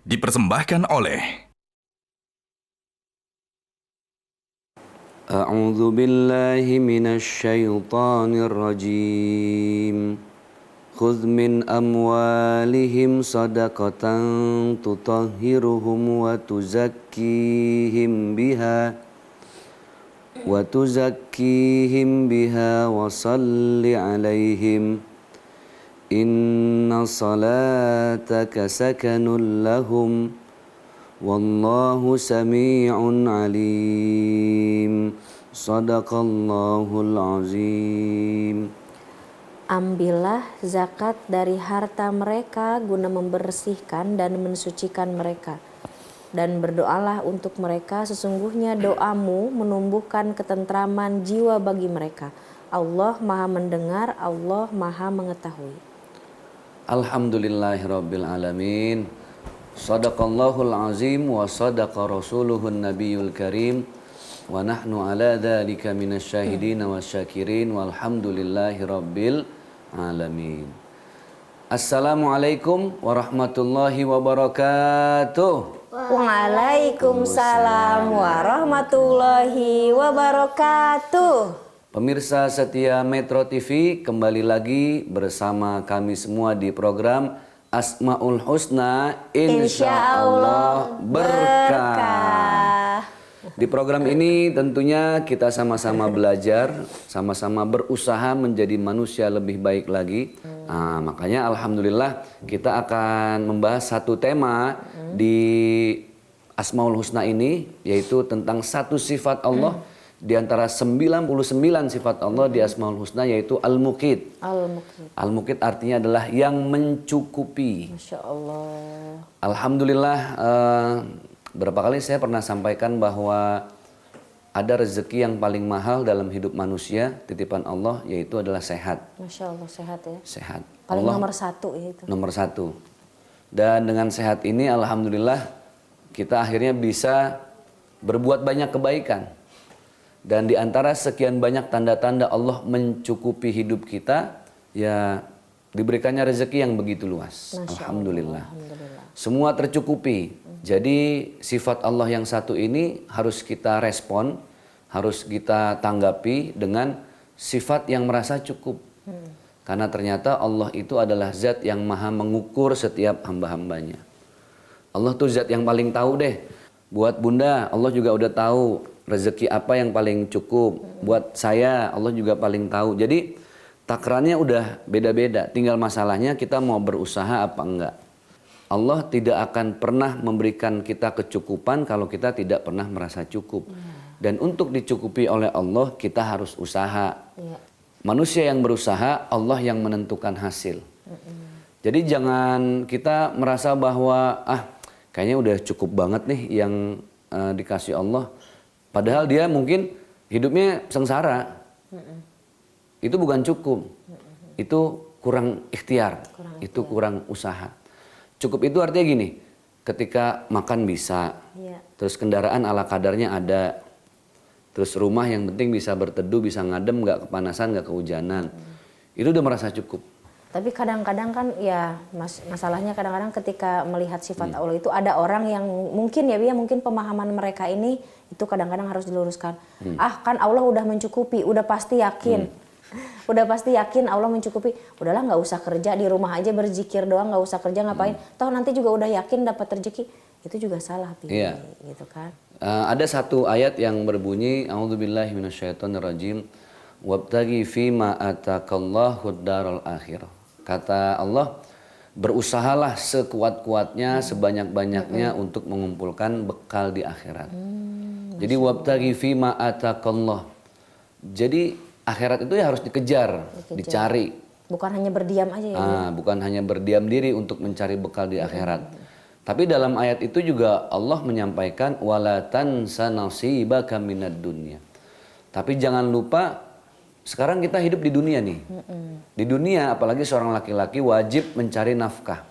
dipersembahkan oleh A'udzu billahi minasy syaithanir rajim. Khudh min amwalihim shadaqatan tutahhiruhum wa tuzakkihim biha wa shalli 'alaihim. Inna salataka sakanun lahum. Wallahu sami'un alim. Sadaqallahul azim. Ambillah zakat dari harta mereka guna membersihkan dan mensucikan mereka. Dan berdoalah untuk mereka, sesungguhnya doamu menumbuhkan ketentraman jiwa bagi mereka. Allah Maha mendengar, Allah Maha mengetahui. Alhamdulillahirabbil alamin. Sadaqallahul azim wa sadaqa rasuluhun nabiyul karim. Wa nahnu ala dzalika minasyahidin wasyakirin walhamdulillahi rabbil alamin. Assalamualaikum warahmatullahi wabarakatuh. Waalaikumsalam warahmatullahi wabarakatuh. Pemirsa setia Metro TV, kembali lagi bersama kami semua di program Asmaul Husna Insya Allah Berkah. Di program ini tentunya kita sama-sama belajar, sama-sama berusaha menjadi manusia lebih baik lagi. Nah, makanya alhamdulillah kita akan membahas satu tema di Asmaul Husna ini, yaitu tentang satu sifat Allah di antara 99 sifat Allah di Asmaul Husna, yaitu Al-Muqit. Al-Muqit. Al-Muqit artinya adalah yang mencukupi. Masya Allah. Alhamdulillah, berapa kali saya pernah sampaikan bahwa ada rezeki yang paling mahal dalam hidup manusia, titipan Allah, yaitu adalah sehat. Masya Allah, sehat ya. Sehat. Paling Allah nomor satu ya itu. nomor satu. Dan dengan sehat ini alhamdulillah kita akhirnya bisa berbuat banyak kebaikan. Dan di antara sekian banyak tanda-tanda Allah mencukupi hidup kita, ya diberikannya rezeki yang begitu luas. Alhamdulillah. Semua tercukupi. Jadi sifat Allah yang satu ini harus kita respon, harus kita tanggapi dengan sifat yang merasa cukup. Karena ternyata Allah itu adalah zat yang maha mengukur setiap hamba-hambanya. Allah tuh zat yang paling tahu deh. Buat bunda, Allah juga udah tahu rezeki apa yang paling cukup. Buat saya, Allah juga paling tahu. Jadi takarannya udah beda-beda. Tinggal masalahnya kita mau berusaha apa enggak. Allah tidak akan pernah memberikan kita kecukupan kalau kita tidak pernah merasa cukup. Dan untuk dicukupi oleh Allah, kita harus usaha. Manusia yang berusaha, Allah yang menentukan hasil. Jadi jangan kita merasa bahwa kayaknya udah cukup banget nih yang dikasih Allah. Padahal dia mungkin hidupnya sengsara. Itu bukan cukup. Itu kurang ikhtiar. Itu kurang usaha. Cukup itu artinya gini, ketika makan bisa, terus kendaraan ala kadarnya ada, terus rumah yang penting bisa berteduh, bisa ngadem, nggak kepanasan, nggak kehujanan. Itu udah merasa cukup. Tapi kadang-kadang kan ya masalahnya kadang-kadang ketika melihat sifat Allah itu ada orang yang mungkin mungkin pemahaman mereka ini itu kadang-kadang harus diluruskan. Kan Allah udah mencukupi, udah pasti yakin. Udah pasti yakin Allah mencukupi. Udahlah nggak usah kerja, di rumah aja berzikir doang, nggak usah kerja ngapain. Toh nanti juga udah yakin dapat rezeki. Itu juga salah gitu kan. Ada satu ayat yang berbunyi A'udzubillahi minasyaitonirrajim wabtaghi fima atakallahu daral akhirah. Kata Allah, berusahalah sekuat-kuatnya, sebanyak-banyaknya untuk mengumpulkan bekal di akhirat. Jadi wabtaghi fima atakallah. Jadi akhirat itu ya harus dikejar, dicari. Bukan hanya berdiam aja ya. Bukan hanya berdiam diri untuk mencari bekal di akhirat. Tapi dalam ayat itu juga Allah menyampaikan wala tansa nasibaka minad dunya. Tapi jangan lupa sekarang kita hidup di dunia nih. Di dunia apalagi seorang laki-laki wajib mencari nafkah.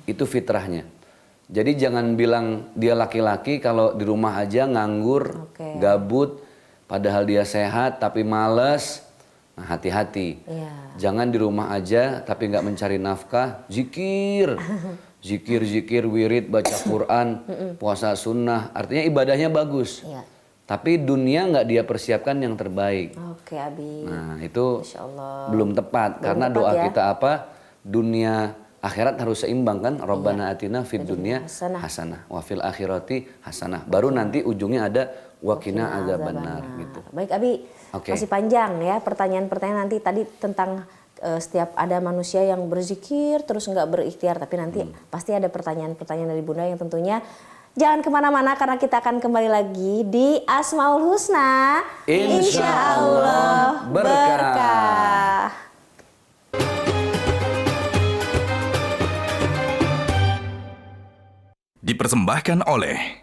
Itu fitrahnya. Jadi jangan bilang dia laki-laki kalau di rumah aja nganggur, gabut, padahal dia sehat tapi malas. Nah, hati-hati. Jangan di rumah aja tapi nggak mencari nafkah, zikir. zikir-zikir, wirid, baca Quran, puasa sunnah, artinya ibadahnya bagus. Iya. Tapi dunia nggak dia persiapkan yang terbaik. Oke, Abi. Nah itu Masya Allah. belum tepat karena tepat doa ya. kita apa? Dunia akhirat harus seimbang kan? Robbana atina fid dunya hasanah. hasanah wa fil akhirati hasanah. Baru nanti ujungnya ada waqina adzabannar gitu. Baik, Abi. Oke. Masih panjang ya pertanyaan-pertanyaan nanti tadi tentang setiap ada manusia yang berzikir terus nggak berikhtiar, tapi nanti pasti ada pertanyaan-pertanyaan dari Bunda yang tentunya jangan kemana-mana karena kita akan kembali lagi di Asmaul Husna. Insya Allah berkah. Dipersembahkan oleh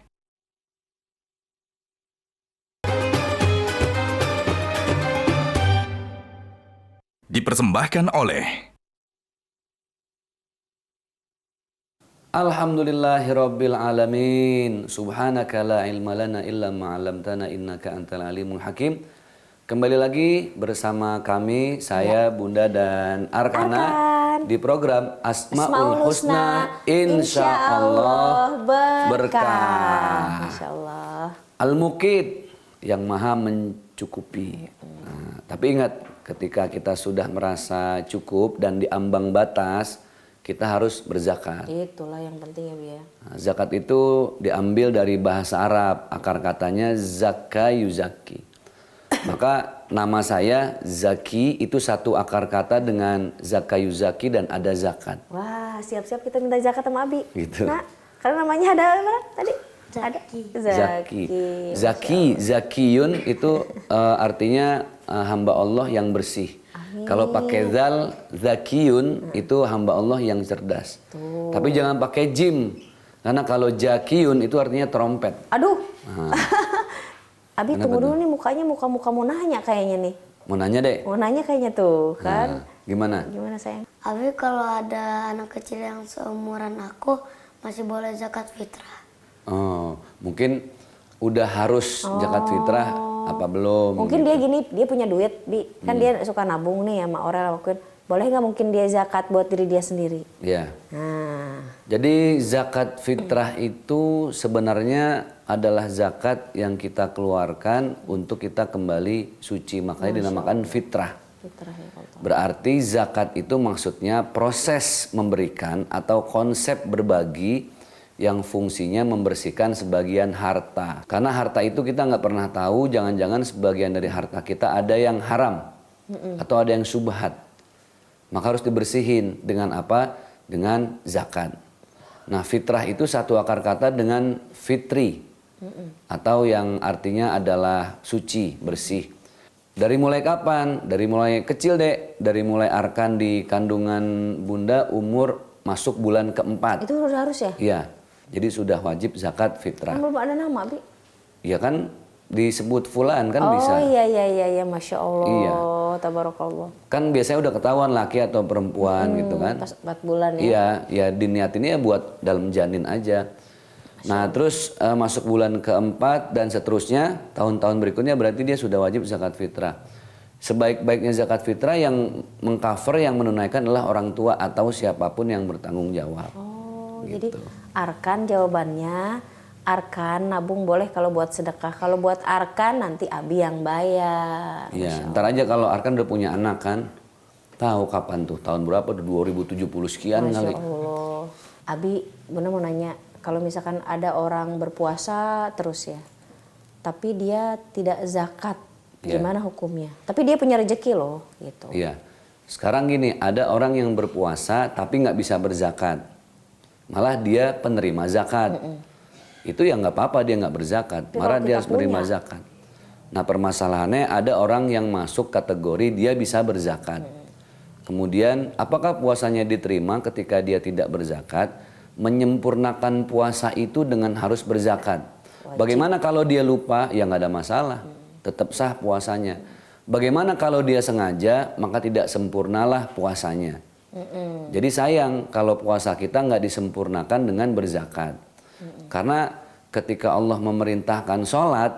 Alhamdulillahirabbil alamin. Subhanaka la ilma lana illa ma 'allamtana innaka antal alimul hakim. Kembali lagi bersama kami, saya Bunda dan Arkana di program Asmaul Husna Insya Allah berkah. Insya Allah. Al-Muqit yang maha mencukupi. Nah, tapi ingat ketika kita sudah merasa cukup dan di ambang batas, kita harus berzakat. Itulah yang penting ya, Bu ya. Nah, zakat itu diambil dari bahasa Arab, akar katanya zaka yuzaki. Maka nama saya Zaki itu satu akar kata dengan zaka yuzaki dan ada zakat. Wah, siap-siap kita minta zakat sama Abi. Gitu. Nah, karena namanya ada apa tadi? Zaki. Zaki, zakiyun itu artinya hamba Allah yang bersih. Kalau pakai zal, zakiyun itu hamba Allah yang cerdas. Tapi jangan pakai jim. Karena kalau jakiyun itu artinya trompet. Aduh. Nah. Abi Kenapa tunggu dulu tuh? nih mukanya muka-muka mau nanya kayaknya nih. Mau nanya deh. Mau nanya kayaknya tuh kan. Nah, gimana? Gimana sayang? Abi kalau ada anak kecil yang seumuran aku masih boleh zakat fitrah. Oh, mungkin udah harus zakat fitrah apa belum? Mungkin dia gini, dia punya duit, Bi. Kan dia suka nabung nih sama orang. Boleh nggak mungkin dia zakat buat diri dia sendiri? Ya. Nah, Jadi zakat fitrah itu sebenarnya adalah zakat yang kita keluarkan untuk kita kembali suci. Makanya dinamakan fitrah. fitrah ya Allah. Berarti zakat itu maksudnya proses memberikan atau konsep berbagi yang fungsinya membersihkan sebagian harta. Karena harta itu kita nggak pernah tahu, jangan-jangan sebagian dari harta kita ada yang haram atau ada yang subhat. Maka harus dibersihin dengan apa? Dengan zakat. Nah, fitrah itu satu akar kata dengan fitri atau yang artinya adalah suci, bersih. Dari mulai kapan? Dari mulai kecil dek, dari mulai Arkan di kandungan bunda umur masuk bulan keempat. Itu udah harus ya? Iya, jadi sudah wajib zakat fitrah. Kan belum ada nama, Bi. Iya kan disebut fulan kan bisa. Oh iya, Masya Allah. Iya. Tabarakallah. Kan biasanya udah ketahuan laki atau perempuan gitu kan. Pas 4 bulan ya. Iya, ya diniatinnya buat dalam janin aja. Nah terus masuk bulan keempat dan seterusnya tahun-tahun berikutnya berarti dia sudah wajib zakat fitrah. Sebaik-baiknya zakat fitrah yang mengcover yang menunaikan adalah orang tua atau siapapun yang bertanggung jawab. Oh, Gitu. jadi Arkan jawabannya, Arkan nabung boleh kalau buat sedekah. Kalau buat Arkan nanti Abi yang bayar. Iya, ntar aja kalau Arkan udah punya anak kan, tahu kapan tuh, tahun berapa, 2070 sekian Masya kali. Allah. Abi bener mau nanya, kalau misalkan ada orang berpuasa terus ya, tapi dia tidak zakat, Iya. gimana hukumnya? Tapi dia punya rezeki loh, gitu. Iya, sekarang gini, ada orang yang berpuasa tapi nggak bisa berzakat, malah dia penerima zakat. Itu ya nggak apa-apa dia nggak berzakat, Tapi malah kalau dia kita harus menerima punya. zakat. Nah permasalahannya ada orang yang masuk kategori dia bisa berzakat. Kemudian apakah puasanya diterima ketika dia tidak berzakat? Menyempurnakan puasa itu dengan harus berzakat. Bagaimana kalau dia lupa? Ya nggak ada masalah, tetap sah puasanya. Bagaimana kalau dia sengaja? Maka tidak sempurnalah puasanya. Jadi sayang kalau puasa kita nggak disempurnakan dengan berzakat. Karena ketika Allah memerintahkan sholat,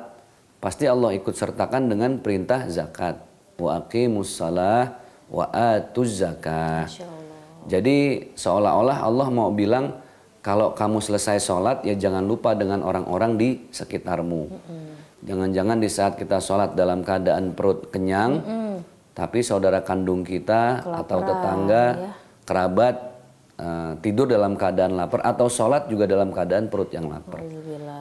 pasti Allah ikut sertakan dengan perintah zakat. Wa aqimus shalah wa atuz zakah. Masya Allah. Jadi seolah-olah Allah mau bilang kalau kamu selesai sholat ya jangan lupa dengan orang-orang di sekitarmu. Jangan-jangan di saat kita sholat dalam keadaan perut kenyang, tapi saudara kandung kita atau tetangga, kerabat tidur dalam keadaan lapar atau sholat juga dalam keadaan perut yang lapar.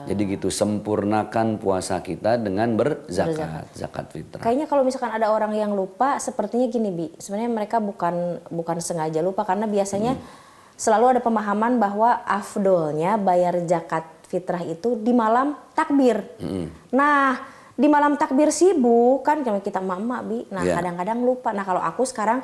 Jadi gitu, sempurnakan puasa kita dengan berzakat, zakat fitrah. Kayaknya kalau misalkan ada orang yang lupa, sepertinya gini Bi, sebenarnya mereka bukan sengaja lupa karena biasanya selalu ada pemahaman bahwa afdolnya bayar zakat fitrah itu di malam takbir. Nah, di malam takbir sibuk kan kalau kita emak-emak Bi. Nah, kadang-kadang lupa. Nah, kalau aku sekarang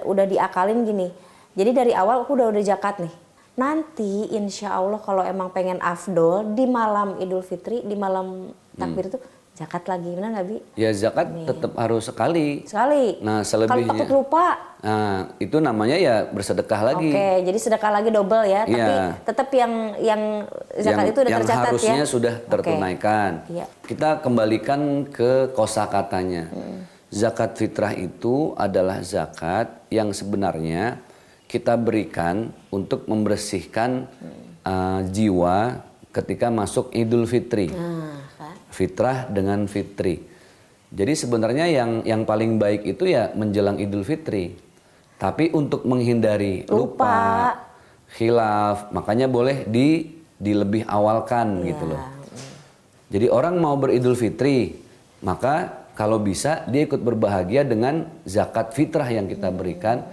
udah diakalin gini. Jadi dari awal aku udah zakat nih. Nanti insya Allah kalau emang pengen afdol di malam Idul Fitri, di malam takbir itu zakat lagi, benar nggak Bi? Ya zakat tetap harus sekali. Nah selebihnya. Kalau takut lupa. Nah itu namanya ya bersedekah lagi. Oke, jadi sedekah lagi double ya. Tapi tetap yang zakat itu udah tercatat ya. Yang harusnya sudah tertunaikan. Kita kembalikan ke kosakatanya. Zakat fitrah itu adalah zakat yang sebenarnya kita berikan untuk membersihkan jiwa ketika masuk Idul Fitri. Fitrah dengan fitri. Jadi sebenarnya yang paling baik itu ya menjelang Idul Fitri. Tapi untuk menghindari lupa, khilaf, makanya boleh dilebih awalkan gitu loh. Jadi orang mau beridul fitri, maka kalau bisa dia ikut berbahagia dengan zakat fitrah yang kita berikan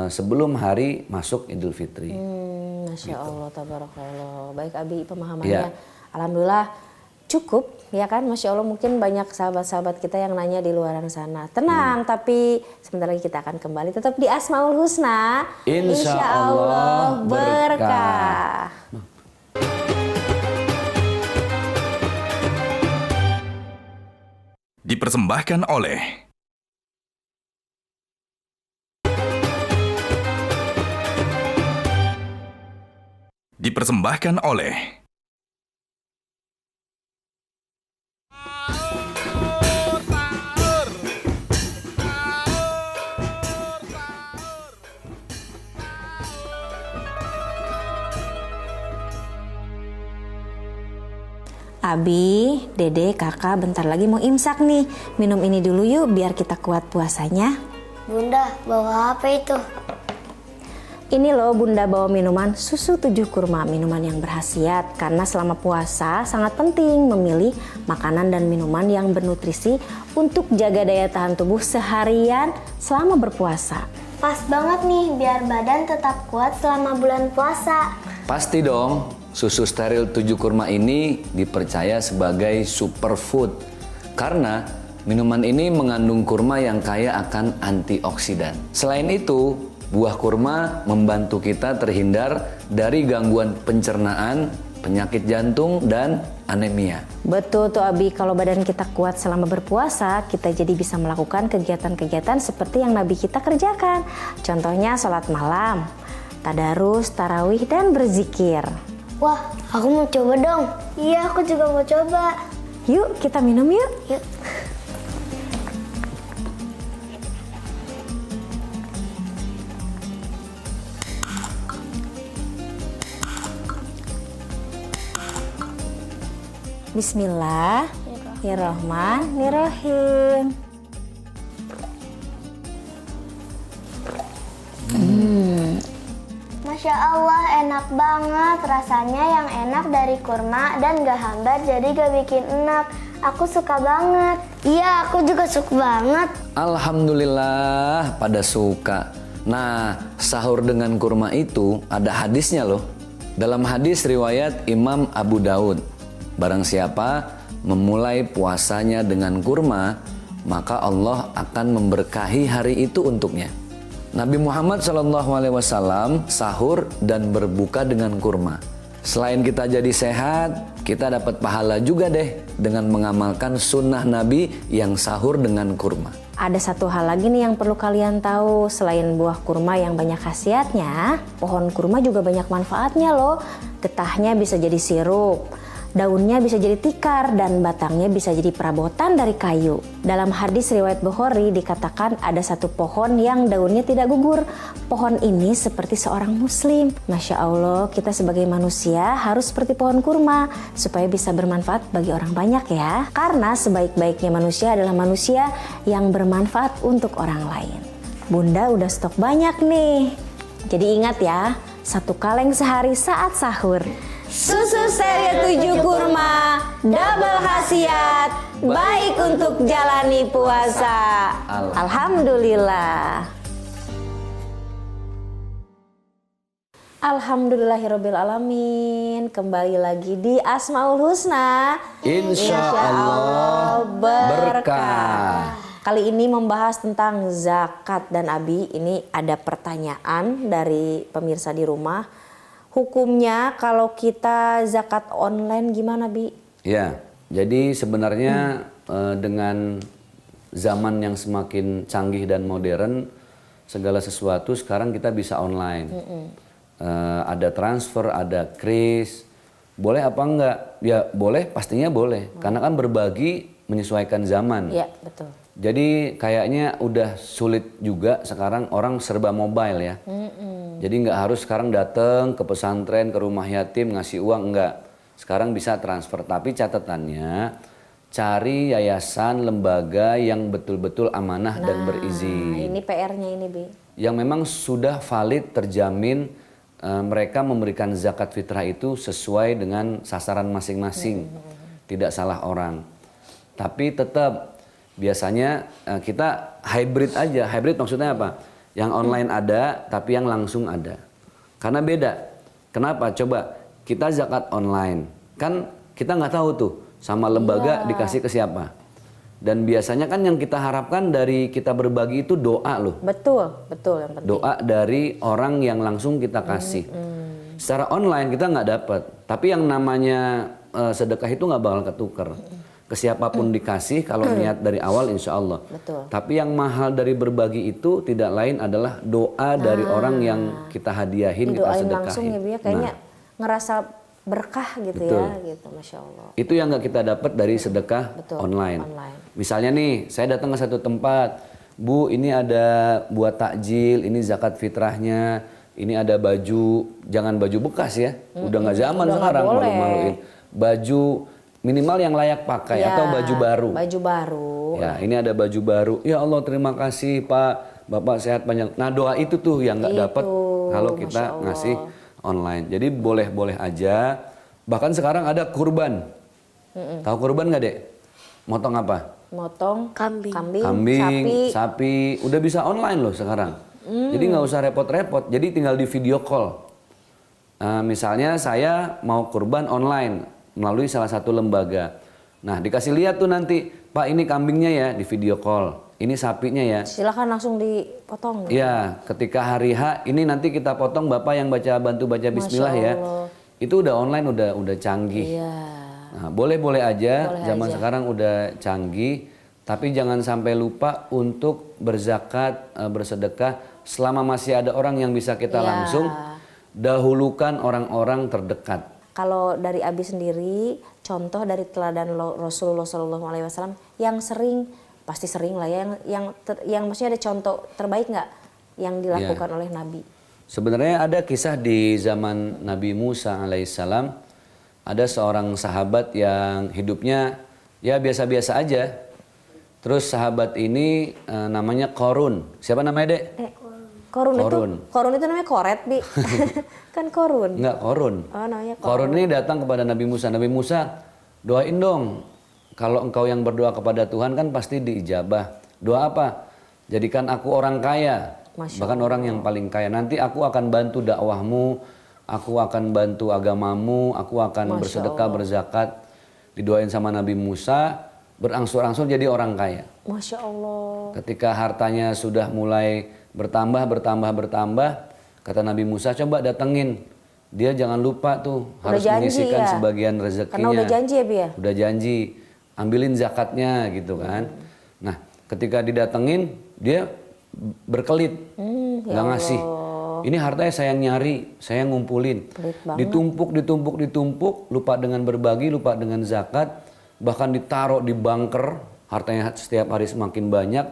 sebelum hari masuk Idul Fitri. Masya Allah, tabarakallah. Baik Abi pemahamannya. Alhamdulillah cukup ya kan, Masya Allah. Mungkin banyak sahabat-sahabat kita yang nanya di luar sana. Tenang, tapi sebentar lagi kita akan kembali. Tetap di Asmaul Husna. Insya Allah berkah. Dipersembahkan oleh Abi, Dede, Kakak bentar lagi mau imsak nih. Minum ini dulu yuk biar kita kuat puasanya. Bunda, bawa apa itu? Ini loh Bunda bawa minuman susu 7 kurma, minuman yang berkhasiat. Karena selama puasa sangat penting memilih makanan dan minuman yang bernutrisi untuk jaga daya tahan tubuh seharian selama berpuasa. Pas banget nih biar badan tetap kuat selama bulan puasa. Pasti dong. Susu steril 7 kurma ini dipercaya sebagai superfood karena minuman ini mengandung kurma yang kaya akan antioksidan. Selain itu, buah kurma membantu kita terhindar dari gangguan pencernaan, penyakit jantung, dan anemia. Betul tuh Abi, kalau badan kita kuat selama berpuasa, kita jadi bisa melakukan kegiatan-kegiatan seperti yang Nabi kita kerjakan. Contohnya sholat malam, tadarus, tarawih, dan berzikir. Wah, aku mau coba dong. Iya, aku juga mau coba. Yuk, kita minum yuk. Yuk. Bismillahirrahmanirrahim. Masya Allah, enak banget. Rasanya yang enak dari kurma dan gak hambar jadi gak bikin enak. Aku suka banget. Iya, aku juga suka banget. Alhamdulillah pada suka. Nah, sahur dengan kurma itu ada hadisnya loh. Dalam hadis riwayat Imam Abu Daud, barang siapa memulai puasanya dengan kurma, maka Allah akan memberkahi hari itu untuknya. Nabi Muhammad SAW sahur dan berbuka dengan kurma. Selain kita jadi sehat, kita dapat pahala juga deh dengan mengamalkan sunnah Nabi yang sahur dengan kurma. Ada satu hal lagi nih yang perlu kalian tahu. Selain buah kurma yang banyak khasiatnya, pohon kurma juga banyak manfaatnya loh. Getahnya bisa jadi sirup, Daunnya bisa jadi tikar dan batangnya bisa jadi perabotan dari kayu. Dalam hadis riwayat Bukhari dikatakan ada satu pohon yang daunnya tidak gugur. Pohon ini seperti seorang muslim. Masya Allah, kita sebagai manusia harus seperti pohon kurma supaya bisa bermanfaat bagi orang banyak ya. Karena sebaik-baiknya manusia adalah manusia yang bermanfaat untuk orang lain. Bunda udah stok banyak nih. Jadi ingat ya, 1 kaleng sehari saat sahur. Susu stereo 7 kurma, double khasiat, baik untuk jalani puasa. Alhamdulillah. Alhamdulillahirabbil alamin. Kembali lagi di Asmaul Husna. Insya Allah berkah. Kali ini membahas tentang zakat dan Abi. Ini ada pertanyaan dari pemirsa di rumah. Hukumnya kalau kita zakat online gimana, Bi? Ya, jadi sebenarnya dengan zaman yang semakin canggih dan modern, segala sesuatu sekarang kita bisa online. Ada transfer, ada kris. Boleh apa enggak? Ya boleh, pastinya boleh. Karena kan berbagi menyesuaikan zaman. Iya, betul. Jadi kayaknya udah sulit juga sekarang orang serba mobile ya. Jadi nggak harus sekarang datang ke pesantren, ke rumah yatim ngasih uang, enggak. Sekarang bisa transfer, tapi catatannya cari yayasan, lembaga yang betul-betul amanah dan berizin. Ini PR-nya ini, Bi. Yang memang sudah valid, terjamin mereka memberikan zakat fitrah itu sesuai dengan sasaran masing-masing. Tidak salah orang. Tapi tetap biasanya kita hybrid aja. Hybrid maksudnya apa? Yang online ada, tapi yang langsung ada. Karena beda. Kenapa? Coba kita zakat online. Kan kita nggak tahu tuh sama lembaga dikasih ke siapa. Dan biasanya kan yang kita harapkan dari kita berbagi itu doa loh. Betul, betul yang penting. Doa dari orang yang langsung kita kasih. Secara online kita nggak dapat. Tapi yang namanya sedekah itu nggak bakal ketukar. Ke siapapun dikasih kalau niat dari awal insya Allah. Betul. Tapi yang mahal dari berbagi itu tidak lain adalah doa dari orang yang kita hadiahin, kita Doain sedekahin. langsung ya, Bi, kayaknya ngerasa berkah gitu Betul. ya, gitu, Masya Allah. Itu yang nggak kita dapat dari sedekah Betul, online. online. Misalnya nih, saya datang ke satu tempat, Bu, ini ada buat takjil, ini zakat fitrahnya, ini ada baju, jangan baju bekas ya, udah nggak zaman udah nggak sekarang boleh. malu-maluin. Baju minimal yang layak pakai atau baju baru. Baju baru. Ya, ini ada baju baru. Ya Allah, terima kasih Pak, Bapak sehat panjang. Nah, doa itu tuh yang nggak dapat kalau kita Masya Allah. ngasih online. Jadi boleh-boleh aja. Bahkan sekarang ada kurban. Tahu kurban nggak, Dek? Motong apa? Motong Kambing. Kambing, sapi. sapi. Udah bisa online loh sekarang. Jadi nggak usah repot-repot. Jadi tinggal di video call. Misalnya saya mau kurban online melalui salah satu lembaga. Nah, dikasih lihat tuh nanti, Pak ini kambingnya ya di video call. Ini sapinya ya. Silakan langsung dipotong. Iya, ketika hari H ini nanti kita potong Bapak yang bantu baca bismillah ya. Allah. Itu udah online udah canggih. Iya. Nah, boleh-boleh aja, Boleh zaman aja. sekarang udah canggih, tapi jangan sampai lupa untuk berzakat, bersedekah selama masih ada orang yang bisa kita Iya. langsung dahulukan orang-orang terdekat. Kalau dari Abi sendiri, contoh dari teladan Rasulullah SAW yang sering, pasti sering lah ya, yang maksudnya ada contoh terbaik nggak yang dilakukan oleh Nabi? Sebenarnya ada kisah di zaman Nabi Musa alaihissalam, ada seorang sahabat yang hidupnya ya biasa-biasa aja. Terus sahabat ini namanya Korun. Siapa namanya, Dek? Korun itu namanya koret, Bi. Kan korun. Enggak, Korun. Oh, namanya Korun ini datang kepada Nabi Musa. Nabi Musa, doain dong. Kalau engkau yang berdoa kepada Tuhan kan pasti diijabah. Doa apa? Jadikan aku orang kaya. Bahkan orang yang paling kaya. Nanti aku akan bantu dakwahmu. Aku akan bantu agamamu. Aku akan bersedekah, berzakat. Didoain sama Nabi Musa. Berangsur-angsur jadi orang kaya. Masya Allah. Ketika hartanya sudah mulai bertambah, kata Nabi Musa, coba datengin. Dia jangan lupa tuh, harus menyisihkan sebagian rezekinya. Karena udah janji ya, Bi ya? Udah janji, ambilin zakatnya gitu kan. Nah, ketika didatengin, dia berkelit, nggak ngasih. Ini hartanya saya nyari, saya ngumpulin. Pelit banget. Ditumpuk, lupa dengan berbagi, lupa dengan zakat, bahkan ditaruh di bunker, hartanya setiap hari semakin banyak.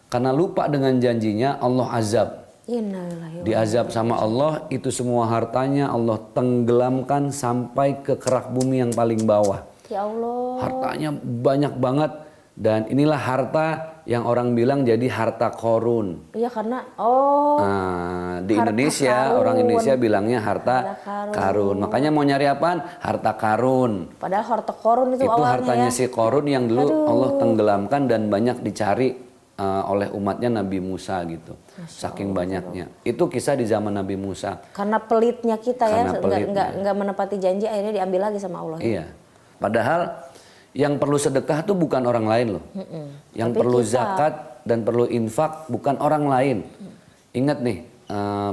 Karena lupa dengan janjinya, Allah azab. Innalillahi wa Diazab sama Allah, itu semua hartanya Allah tenggelamkan sampai ke kerak bumi yang paling bawah. ya Allah. Hartanya banyak banget. Dan inilah harta yang orang bilang jadi harta korun. Iya karena Nah, di harta Indonesia, karun. orang Indonesia bilangnya harta Harta karun. Makanya mau nyari apaan? Harta karun. padahal harta korun itu Itu awalnya hartanya ya. si korun yang dulu Allah tenggelamkan dan banyak dicari oleh umatnya Nabi Musa gitu. Saking banyaknya. Itu kisah di zaman Nabi Musa. Karena pelitnya kita Karena ya, pelitnya. nggak menepati janji, akhirnya diambil lagi sama Allah. Iya. Padahal yang perlu sedekah tuh bukan orang lain loh. Yang Tapi perlu kita. zakat dan perlu infak bukan orang lain. Ingat nih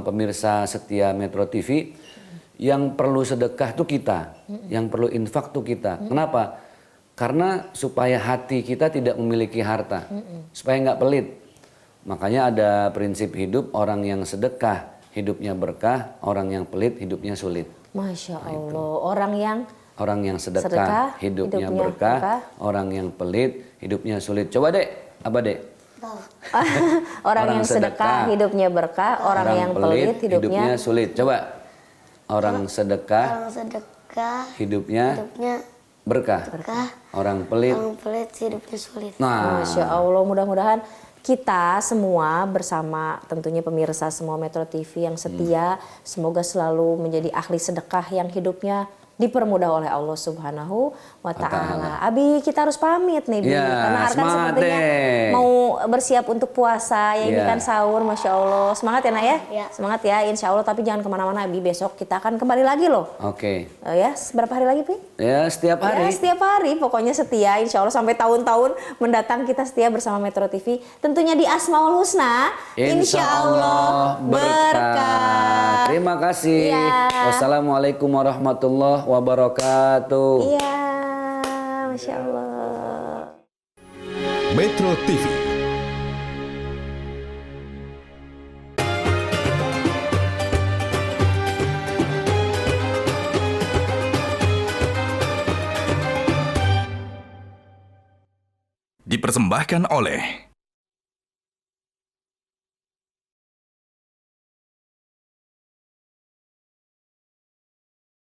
pemirsa setia Metro TV, yang perlu sedekah tuh kita, yang perlu infak tuh kita. Kenapa? Karena supaya hati kita tidak memiliki harta, supaya nggak pelit. Makanya ada prinsip hidup, orang yang sedekah hidupnya berkah, orang yang pelit hidupnya sulit. Masya Allah, orang yang sedekah, sedekah, hidupnya hidupnya berkah, berkah. orang yang pelit hidupnya sulit. Coba dek, apa dek? orang yang sedekah hidupnya berkah, orang yang pelit hidupnya sulit. Coba, orang sedekah Orang sedekah hidupnya hidupnya berkah, berkah, orang pelit. orang pelit hidupnya sulit. Nah, Masya Allah, mudah-mudahan kita semua bersama tentunya pemirsa semua Metro TV yang setia, semoga selalu menjadi ahli sedekah yang hidupnya dipermudah oleh Allah Subhanahu wa Ta'ala. Abi, kita harus pamit nih, Bi. Ya, Karena Arkan semangat sepertinya deh. mau bersiap untuk puasa. Ya, ini Ya. kan sahur, Masya Allah. Semangat ya, Nak ya? Ya. Semangat ya, insya Allah. Tapi jangan kemana-mana, Abi. Besok kita akan kembali lagi loh. oke. Ya, berapa hari lagi, Pi? Ya, setiap Ya, hari. setiap hari pokoknya setia, insya Allah sampai tahun-tahun mendatang kita setia bersama Metro TV. Tentunya di Asmaul Husna, insya Allah berkah. Terima kasih. Iya. Wassalamualaikum warahmatullahi wabarakatuh. Iya, Masya Allah. Metro TV. Dipersembahkan oleh